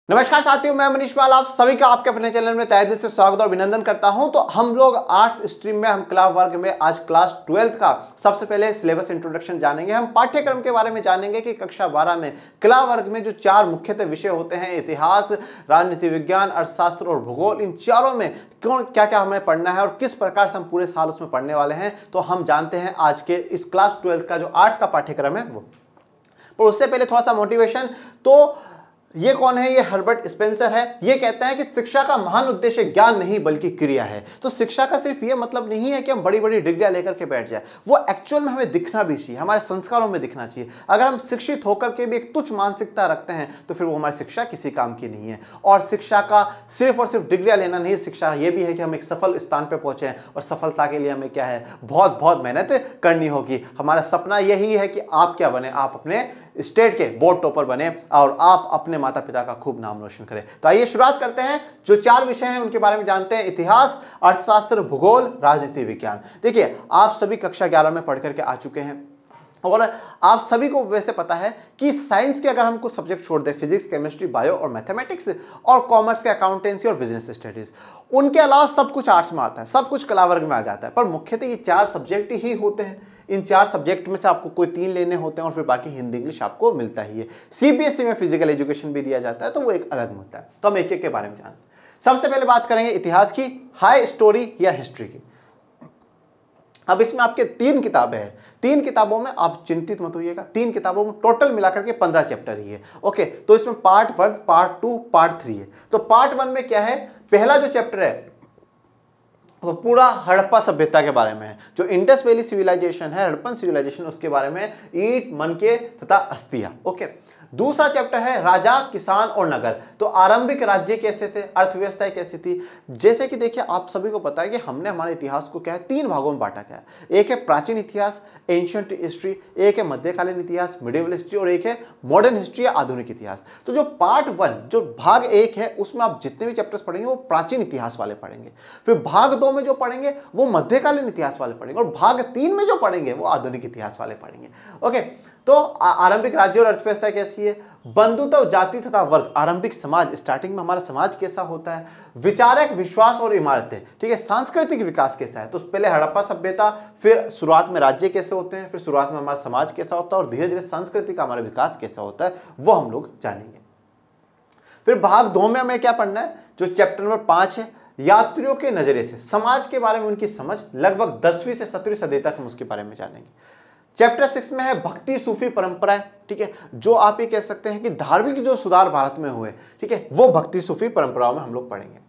नमस्कार साथियों, मैं मनीष पाल आप सभी का आपके अपने चैनल में तहे दिल से स्वागत और अभिनंदन करता हूं। तो हम लोग आर्ट्स स्ट्रीम में हम क्लास वर्ग में आज क्लास 12th का सबसे पहले सिलेबस इंट्रोडक्शन जानेंगे। हम पाठ्यक्रम के बारे में जानेंगे कि कक्षा 12 में कला वर्ग में जो चार मुख्यतः विषय होते हैं, इतिहास, राजनीति विज्ञान, अर्थशास्त्र और भूगोल, इन चारों में क्या क्या हमें पढ़ना है और किस प्रकार से हम पूरे साल उसमें पढ़ने वाले हैं, तो हम जानते हैं आज के इस क्लास 12th का जो आर्ट्स का पाठ्यक्रम है वो। पर उससे पहले थोड़ा सा मोटिवेशन। तो ये कौन है? ये हर्बर्ट स्पेंसर है। ये कहता है कि शिक्षा का महान उद्देश्य ज्ञान नहीं बल्कि क्रिया है। तो शिक्षा का सिर्फ ये मतलब नहीं है कि हम बड़ी बड़ी डिग्रियां लेकर के बैठ जाए, वो एक्चुअल में हमें दिखना भी चाहिए, हमारे संस्कारों में दिखना चाहिए। अगर हम शिक्षित होकर के भी एक तुच्छ मानसिकता रखते हैं तो फिर वो हमारी शिक्षा किसी काम की नहीं है। और शिक्षा का सिर्फ और सिर्फ डिग्रियां लेना नहीं, शिक्षा ये भी है कि हम एक सफल स्थान पर पहुंचे, और सफलता के लिए हमें क्या है, बहुत बहुत मेहनत करनी होगी। हमारा सपना यही है कि आप क्या बने, आप अपने स्टेट के बोर्ड टॉपर बने और आप अपने माता पिता का खूब नाम रोशन करें। तो आइए शुरुआत करते हैं। जो चार विषय हैं उनके बारे में जानते हैं: इतिहास, अर्थशास्त्र, भूगोल, राजनीति विज्ञान। देखिए, आप सभी कक्षा 11 में पढ़ करके आ चुके हैं और आप सभी को वैसे पता है कि साइंस के अगर हम कुछ सब्जेक्ट छोड़ दें, फिजिक्स, केमिस्ट्री, बायो और मैथमेटिक्स, और कॉमर्स के अकाउंटेंसी और बिजनेस स्टडीज, उनके अलावा सब कुछ आर्ट्स में आता है, सब कुछ कला वर्ग में आ जाता है। पर मुख्यतः ये चार सब्जेक्ट ही होते हैं। इन चार सब्जेक्ट में से आपको कोई 3 लेने होते हैं और फिर बाकी हिंदी इंग्लिश आपको मिलता ही है। सीबीएसई में फिजिकल एजुकेशन भी दिया जाता है, तो वो एक अलग मुद्दा है। तो हम एक एक के बारे में जानते हैं। सबसे पहले बात करेंगे इतिहास की, हाई स्टोरी या हिस्ट्री की। अब इसमें आपके 3 किताबें हैं। 3 किताबों में आप चिंतित मत होइएगा, 3 किताबों में टोटल मिलाकर के 15 चैप्टर ही है। ओके, तो इसमें पार्ट 1, पार्ट 2, पार्ट 3 है। तो पार्ट 1 में क्या है, पहला जो चैप्टर है वो पूरा हड़प्पा सभ्यता के बारे में है। जो इंडस वैली सिविलाइजेशन है, हड़प्पन सिविलाइजेशन, उसके बारे में, ईंट, मनके तथा अस्थियां। ओके, दूसरा चैप्टर है राजा, किसान और नगर। तो आरंभिक राज्य कैसे थे, अर्थव्यवस्था कैसी थी। जैसे कि देखिए, आप सभी को पता है कि हमने हमारे इतिहास को क्या है, 3 भागों में बांटा गया है। एक है प्राचीन इतिहास, एंशिएंट हिस्ट्री, एक है मध्यकालीन इतिहास, मिडिवल हिस्ट्री, और एक है मॉडर्न हिस्ट्री या आधुनिक इतिहास। तो जो पार्ट 1, जो भाग 1 है, उसमें आप जितने भी चैप्टर्स पढ़ेंगे वो प्राचीन इतिहास वाले पढ़ेंगे। फिर भाग 2 में जो पढ़ेंगे वो मध्यकालीन इतिहास वाले पढ़ेंगे, और भाग 3 में जो पढ़ेंगे वो आधुनिक इतिहास वाले पढ़ेंगे। ओके, तो आरंभिक राज्य और अर्थव्यवस्था कैसी है, बंधुत्व, जाति तथा वर्ग, आरंभिक समाज, स्टार्टिंग में हमारा समाज कैसा होता है, विचारक, विश्वास और इमारतें, ठीक है, सांस्कृतिक विकास कैसा है। तो पहले हड़प्पा सभ्यता, फिर शुरुआत में राज्य कैसे होते हैं, फिर शुरुआत में हमारा समाज कैसा होता है, और धीरे धीरे संस्कृति का हमारा विकास कैसा होता है, वो हम लोग जानेंगे। फिर भाग 2 में हमें क्या पढ़ना है, जो चैप्टर नंबर 5 है, यात्रियों के नजरिए से समाज के बारे में उनकी समझ, लगभग 10वीं से 17वीं सदी तक हम उसके बारे में जानेंगे। चैप्टर 6 में है भक्ति सूफी परंपराएं, ठीक है, जो आप ये कह सकते हैं कि धार्मिक जो सुधार भारत में हुए, ठीक है, वो भक्ति सूफी परंपराओं में हम लोग पढ़ेंगे।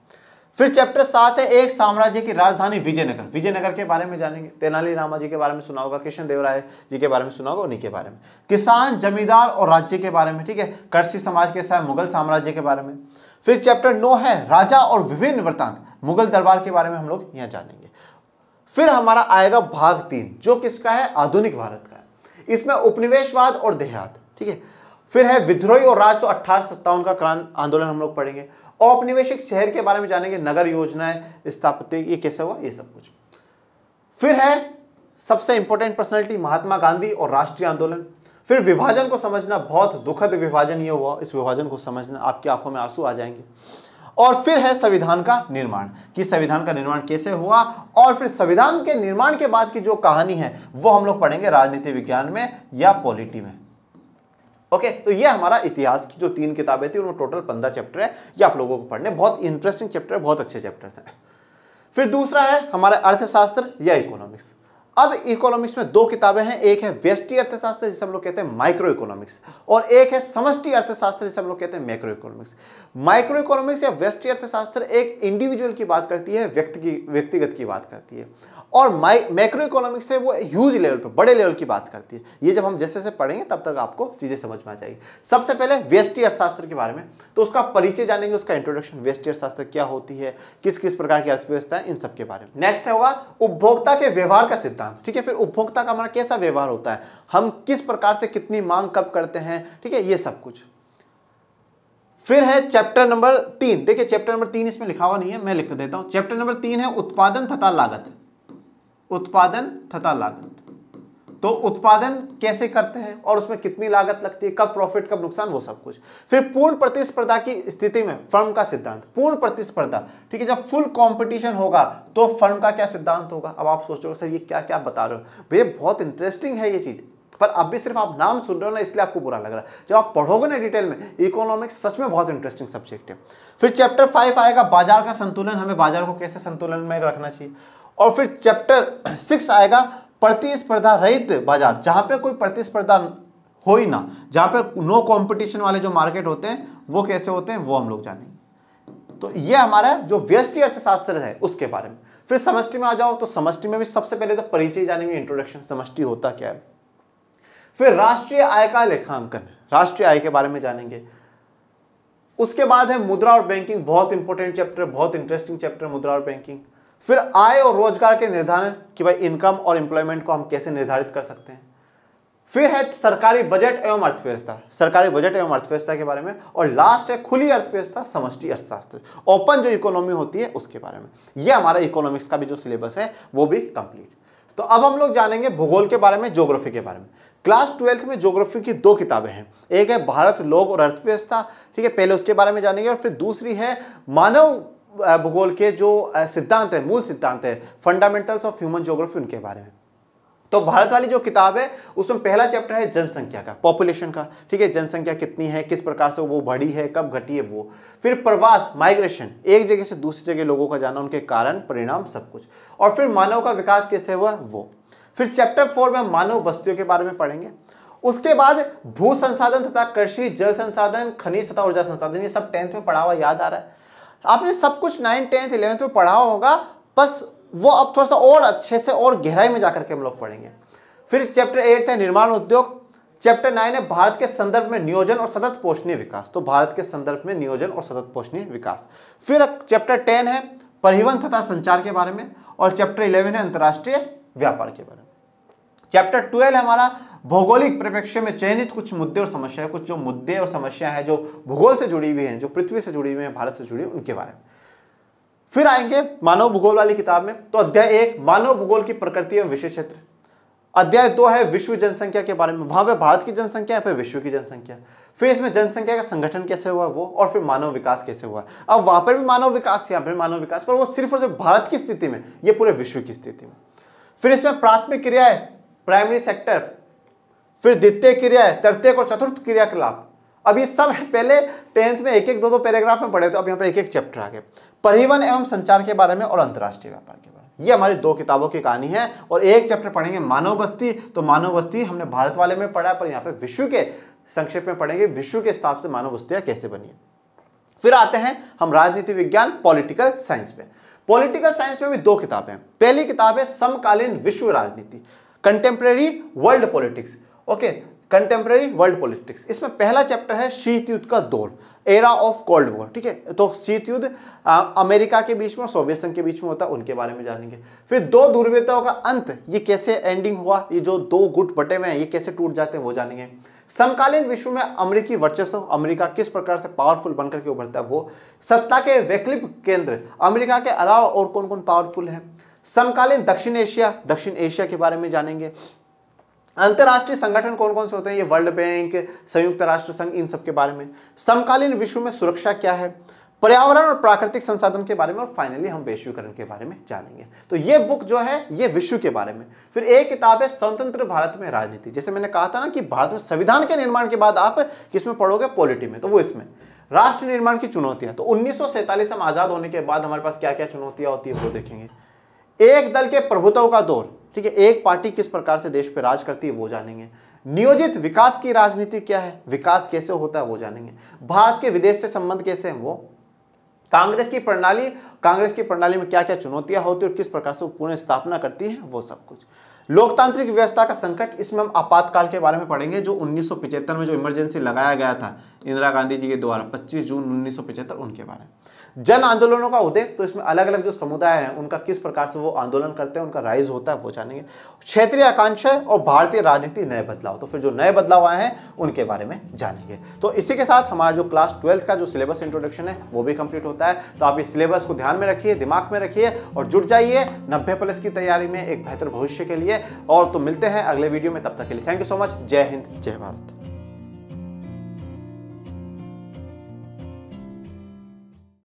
फिर चैप्टर 7 है एक साम्राज्य की राजधानी विजयनगर। विजयनगर के बारे में जानेंगे। तेनाली रामा जी के बारे में सुना होगा, कृष्ण देव राय जी के बारे में सुना होगा, उन्हीं के बारे में। किसान, जमींदार और राज्य के बारे में, ठीक है, कृषि समाज के साथ मुगल साम्राज्य के बारे में। फिर चैप्टर 9 है राजा और विभिन्न वृत्तांत, मुगल दरबार के बारे में हम लोग यहाँ जानेंगे। फिर हमारा आएगा भाग 3, जो किसका है, आधुनिक भारत का है। इसमें उपनिवेशवाद और देहात, ठीक है। फिर है विद्रोही और राज, तो 1857 का क्रांति आंदोलन हम लोग पढ़ेंगे। औपनिवेशिक शहर के बारे में जानेंगे, नगर योजनाएं, स्थापत्य, ये कैसे हुआ, ये सब कुछ। फिर है सबसे इंपॉर्टेंट पर्सनैलिटी, महात्मा गांधी और राष्ट्रीय आंदोलन। फिर विभाजन को समझना, बहुत दुखद विभाजन ये हुआ, इस विभाजन को समझना आपकी आंखों में आंसू आ जाएंगे। और फिर है संविधान का निर्माण, कि संविधान का निर्माण कैसे हुआ, और फिर संविधान के निर्माण के बाद की जो कहानी है वो हम लोग पढ़ेंगे राजनीति विज्ञान में या पॉलिटी में। ओके, तो ये हमारा इतिहास की जो 3 किताबें थी, उनमें टोटल 15 चैप्टर है। ये आप लोगों को पढ़ने, बहुत इंटरेस्टिंग चैप्टर है, बहुत अच्छे चैप्टर्स हैं। फिर दूसरा है हमारा अर्थशास्त्र या इकोनॉमिक्स। अब इकोनॉमिक्स में 2 किताबें हैं, एक है व्यष्टि अर्थशास्त्र जिसे हम लोग कहते हैं माइक्रो इकोनॉमिक्स, और एक है समष्टि अर्थशास्त्र जिसे हम लोग कहते हैं मैक्रो इकोनॉमिक्स। माइक्रो इकोनॉमिक्स या व्यष्टि अर्थशास्त्र एक इंडिविजुअल की बात करती है, व्यक्तिगत की बात करती है, और मैक्रो इकोनॉमिक्स है वो ह्यूज लेवल पे, बड़े लेवल की बात करती है। ये जब हम जैसे जैसे पढ़ेंगे तब तक आपको चीजें समझ में आ जाएगी। सबसे पहले व्यष्टि अर्थशास्त्र के बारे में, तो उसका परिचय जानेंगे, उसका इंट्रोडक्शन, व्यष्टि अर्थशास्त्र क्या होती है, किस किस प्रकार की अर्थव्यवस्था है, इन सब के बारे में। नेक्स्ट होगा उपभोक्ता के व्यवहार का सिद्धांत, ठीक है, फिर उपभोक्ता का हमारा कैसा व्यवहार होता है, हम किस प्रकार से कितनी मांग कब करते हैं, ठीक है, ये सब कुछ। फिर है चैप्टर नंबर 3, देखिए चैप्टर नंबर 3 इसमें लिखा हुआ नहीं है, मैं लिख देता हूं। चैप्टर नंबर 3 है उत्पादन तथा लागत, उत्पादन तथा लागत। तो उत्पादन कैसे करते हैं और उसमें कितनी लागत लगती है, कब प्रॉफिट कब नुकसान, वो सब कुछ। फिर पूर्ण प्रतिस्पर्धा की स्थिति में फर्म का सिद्धांत, पूर्ण प्रतिस्पर्धा, ठीक है, जब फुल कंपटीशन होगा तो फर्म का क्या सिद्धांत होगा। अब आप सोचोगे सर ये क्या क्या बता रहे हो भैया, बहुत इंटरेस्टिंग है ये चीज, पर अभी सिर्फ आप नाम सुन रहे हो ना इसलिए आपको बुरा लग रहा है। जब आप पढ़ोगे ना डिटेल में, इकोनॉमिक्स सच में बहुत इंटरेस्टिंग सब्जेक्ट है। फिर चैप्टर 5 आएगा बाजार का संतुलन, हमें बाजार को कैसे संतुलन में रखना चाहिए। और फिर चैप्टर 6 आएगा प्रतिस्पर्धा रहित बाजार, जहां पे कोई प्रतिस्पर्धा हो ही ना, जहां पे नो कंपटीशन वाले जो मार्केट होते हैं वो कैसे होते हैं वो हम लोग जानेंगे। तो ये हमारा जो व्यष्टि अर्थशास्त्र है उसके बारे में। फिर समष्टि में आ जाओ तो समष्टि में भी सबसे पहले तो परिचय जानेंगे, इंट्रोडक्शन, समष्टि होता क्या है। फिर राष्ट्रीय आय का लेखांकन, राष्ट्रीय आय के बारे में जानेंगे। उसके बाद है मुद्रा और बैंकिंग, बहुत इंपॉर्टेंट चैप्टर, बहुत इंटरेस्टिंग चैप्टर मुद्रा और बैंकिंग। फिर आय और रोजगार के निर्धारण कि भाई इनकम और एम्प्लॉयमेंट को हम कैसे निर्धारित कर सकते हैं। फिर है सरकारी बजट एवं अर्थव्यवस्था, सरकारी बजट एवं अर्थव्यवस्था के बारे में। और लास्ट है खुली अर्थव्यवस्था, समष्टि अर्थशास्त्र, ओपन जो इकोनॉमी होती है उसके बारे में। यह हमारा इकोनॉमिक्स का भी जो सिलेबस है वो भी कंप्लीट। तो अब हम लोग जानेंगे भूगोल के बारे में, ज्योग्राफी के बारे में। क्लास 12th में ज्योग्राफी की 2 किताबें हैं, एक है भारत लोक और अर्थव्यवस्था, ठीक है, पहले उसके बारे में जानेंगे। और फिर दूसरी है मानव भूगोल के जो सिद्धांत है, मूल सिद्धांत है, फंडामेंटल्स ऑफ ह्यूमन ज्योग्राफी, उनके बारे में। तो भारत वाली जो किताब है उसमें पहला चैप्टर है जनसंख्या का, पॉपुलेशन का, ठीक है, जनसंख्या कितनी है, किस प्रकार से वो बढ़ी है, कब घटी है वो। फिर प्रवास, माइग्रेशन, एक जगह से दूसरी जगह लोगों का जाना, उनके कारण परिणाम सब कुछ। और फिर मानव का विकास कैसे हुआ वो। फिर चैप्टर 4 में हम मानव बस्तियों के बारे में पढ़ेंगे। उसके बाद भू संसाधन तथा कृषि, जल संसाधन, खनिज तथा ऊर्जा संसाधन, ये सब 10th में पढ़ा हुआ याद आ रहा है आपने सब कुछ, 9th 10th 11th में पढ़ा होगा, बस वो अब थोड़ा सा और अच्छे से और गहराई में जाकर के हम लोग पढ़ेंगे। फिर चैप्टर 8 है निर्माण उद्योग। चैप्टर 9 है भारत के संदर्भ में नियोजन और सतत पोषणीय विकास, तो भारत के संदर्भ में नियोजन और सतत पोषणीय विकास। फिर चैप्टर 10 है परिवहन तथा संचार के बारे में। और चैप्टर 11 है अंतर्राष्ट्रीय व्यापार के बारे में। चैप्टर 12 है हमारा भौगोलिक परिप्रेक्ष्य में चयनित कुछ मुद्दे और समस्याएं, कुछ जो मुद्दे और समस्याएं हैं जो भूगोल से जुड़ी हुई हैं, जो पृथ्वी से जुड़ी हुई हैं, भारत से जुड़ी हुई, उनके बारे में। फिर आएंगे मानव भूगोल वाली किताब में, तो अध्याय 1 मानव भूगोल की प्रकृति एवं विषय क्षेत्र। अध्याय 2 है विश्व जनसंख्या के बारे में, वहां पे भारत की जनसंख्या है, फिर विश्व की जनसंख्या। फिर इसमें जनसंख्या का संगठन कैसे हुआ वो, और फिर मानव विकास कैसे हुआ। अब वहां पर भी मानव विकास, यहाँ पर मानव विकास, पर वो सिर्फ और सिर्फ भारत की स्थिति में, ये पूरे विश्व की स्थिति में। फिर इसमें प्राथमिक क्रियाएं, प्राइमरी सेक्टर, फिर द्वितीय क्रियाएं, तृतीयक और चतुर्थ क्रियाकलाप। अब ये सब पहले 10th में 1-1, 2-2 पैराग्राफ में पढ़े थे, अब यहाँ पे 1-1 चैप्टर आ गए। परिवहन एवं संचार के बारे में और अंतर्राष्ट्रीय व्यापार के बारे में, ये हमारी 2 किताबों की कहानी है। और एक चैप्टर पढ़ेंगे मानव बस्ती, तो मानव बस्ती हमने भारत वाले में पढ़ा, पर यहाँ पे विश्व के संक्षेप में पढ़ेंगे, विश्व के हिसाब से मानव बस्तियां कैसे बनी है। फिर आते हैं हम राजनीति विज्ञान, पॉलिटिकल साइंस में। पॉलिटिकल साइंस में भी 2 किताबें हैं। पहली किताब है समकालीन विश्व राजनीति, contemporary world politics, okay, contemporary world politics. इसमें पहला चैप्टर है शीत युद्ध का दौर, एरा ऑफ कोल्ड वॉर, ठीक है। तो शीत युद्ध अमेरिका के बीच में और सोवियत संघ के बीच में होता है, उनके बारे में जानेंगे। फिर 2 ध्रुवीयताओं का अंत, ये कैसे एंडिंग हुआ, ये जो 2 गुट बटे हुए हैं ये कैसे टूट जाते हैं वो जानेंगे। समकालीन विश्व में अमेरिकी वर्चस्व, अमेरिका किस प्रकार से पावरफुल बनकर के उभरता है वो। सत्ता के वैकल्पिक केंद्र, अमेरिका के अलावा और कौन कौन पावरफुल है। समकालीन दक्षिण एशिया, दक्षिण एशिया के बारे में जानेंगे। अंतरराष्ट्रीय संगठन कौन कौन से होते हैं, ये वर्ल्ड बैंक, संयुक्त राष्ट्र संघ, इन सब के बारे में। समकालीन विश्व में सुरक्षा क्या है, पर्यावरण और प्राकृतिक संसाधन के बारे में। और फाइनली हम वैश्वीकरण के बारे में जानेंगे। तो ये बुक जो है ये विश्व के बारे में। फिर एक किताब है स्वतंत्र भारत में राजनीति, जैसे मैंने कहा था ना कि भारत में संविधान के निर्माण के बाद आप किसमें पढ़ोगे, पॉलिटी में, तो वो इसमें राष्ट्र निर्माण की चुनौतियां। तो 1947 हम आजाद होने के बाद हमारे पास क्या क्या चुनौतियां होती है वो देखेंगे। एक दल के प्रभुत्व का दौर, ठीक है, एक पार्टी किस प्रकार से देश पे राज करती है वो जानेंगे। नियोजित विकास की राजनीति क्या है, विकास कैसे होता है वो जानेंगे। भारत के विदेश से संबंध कैसे हैं वो। कांग्रेस की प्रणाली में क्या क्या चुनौतियां होती है और किस प्रकार से वो पुनः स्थापना करती है वो सब कुछ। लोकतांत्रिक व्यवस्था का संकट, इसमें हम आपातकाल के बारे में पढ़ेंगे, जो 1975 में जो इमरजेंसी लगाया गया था इंदिरा गांधी जी के द्वारा 25 जून 1975, उनके बारे में। जन आंदोलनों का उदय, तो इसमें अलग अलग जो समुदाय हैं उनका किस प्रकार से वो आंदोलन करते हैं, उनका राइज होता है, वो जानेंगे। क्षेत्रीय आकांक्षा और भारतीय राजनीति नए बदलाव, तो फिर जो नए बदलाव आए हैं उनके बारे में जानेंगे। तो इसी के साथ हमारा जो क्लास 12 का जो सिलेबस इंट्रोडक्शन है वो भी कंप्लीट होता है। तो आप इस सिलेबस को ध्यान में रखिए, दिमाग में रखिए और जुट जाइए 90+ की तैयारी में एक बेहतर भविष्य के लिए। और तो मिलते हैं अगले वीडियो में, तब तक के लिए थैंक यू सो मच। जय हिंद, जय भारत।